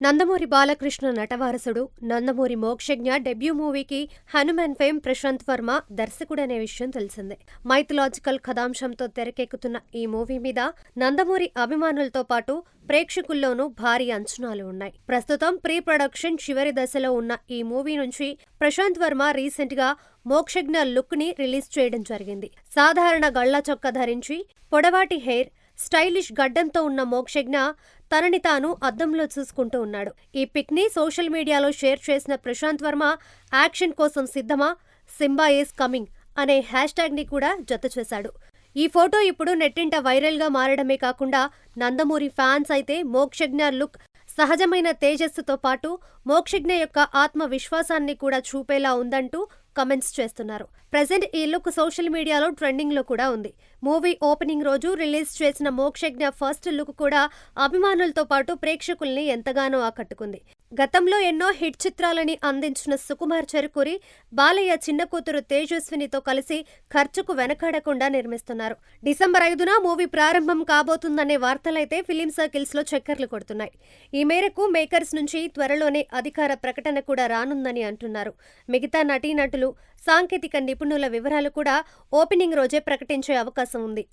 Nandamuri Balakrishna నటవారసుడు, Nandamuri Mokshagna debut మూవీకి Hanuman fame Prashanth Varma దర్శకుడనే విషయం తెలిసిందే. మైథలాజికల్ కథాంశంతో తెరకెక్కుతున్న ఈ మూవీ మీద నందమూరి అభిమానులతో పాటు ప్రేక్షకుల్లోనూ భారీ అంచనాలు ఉన్నాయి. ప్రస్తుతం ప్రీ ప్రొడక్షన్ చివరి దశలో ఉన్న ఈ మూవీ నుంచి ప్రశాంత్ వర్మ రీసెంట్ గా మోక్షజ్ఞ లుక్ ని రిలీజ్ చేయడం జరిగింది. సాధారణ గళ్లా చొక్కా ధరించి, పొడవాటి హెయిర్, స్టైలిష్ గడ్డంతో ఉన్న మోక్షజ్ఞ తనని తాను అద్దంలో చూసుకుంటూ ఉన్నాడు. ఈ పిక్ ని సోషల్ మీడియాలో షేర్ చేసిన ప్రశాంత్ వర్మ యాక్షన్ కోసం సిద్ధమా, సింబా ఈజ్ కమింగ్ అనే హ్యాష్ ట్యాగ్ ని కూడా జత చేశాడు. ఈ ఫోటో ఇప్పుడు నెట్టింట వైరల్ గా మారడమే కాకుండా నందమూరి ఫ్యాన్స్ అయితే మోక్షజ్ఞ లుక్ సహజమైన తేజస్సుతో పాటు మోక్షజ్ఞ యొక్క ఆత్మ విశ్వాసాన్ని కూడా చూపేలా ఉందంటూ కమెంట్స్ చేస్తున్నారు. ప్రెజెంట్ ఈ లుక్ సోషల్ మీడియాలో ట్రెండింగ్ లో కూడా ఉంది. మూవీ ఓపెనింగ్ రోజు రిలీజ్ చేసిన మోక్షజ్ఞ ఫస్ట్ లుక్ కూడా అభిమానులతో పాటు ప్రేక్షకుల్ని ఎంతగానో ఆకట్టుకుంది. గతంలో ఎన్నో హిట్ చిత్రాలని అందించిన సుకుమార్ చెరుకూరి, బాలయ్య చిన్న కూతురు తేజస్వినితో కలిసి ఖర్చుకు వెనకాడకుండా నిర్మిస్తున్నారు. డిసెంబర్ 5న మూవీ ప్రారంభం కాబోతుందనే వార్తలైతే ఫిలిం సర్కిల్స్ లో చక్కర్లు కొడుతున్నాయి. ఈ మేరకు మేకర్స్ నుంచి త్వరలోనే అధికార ప్రకటన కూడా రానుందని అంటున్నారు. మిగతా నటీనటులు, సాంకేతిక నిపుణుల వివరాలు కూడా ఓపెనింగ్ రోజే ప్రకటించే అవకాశం ఉంది.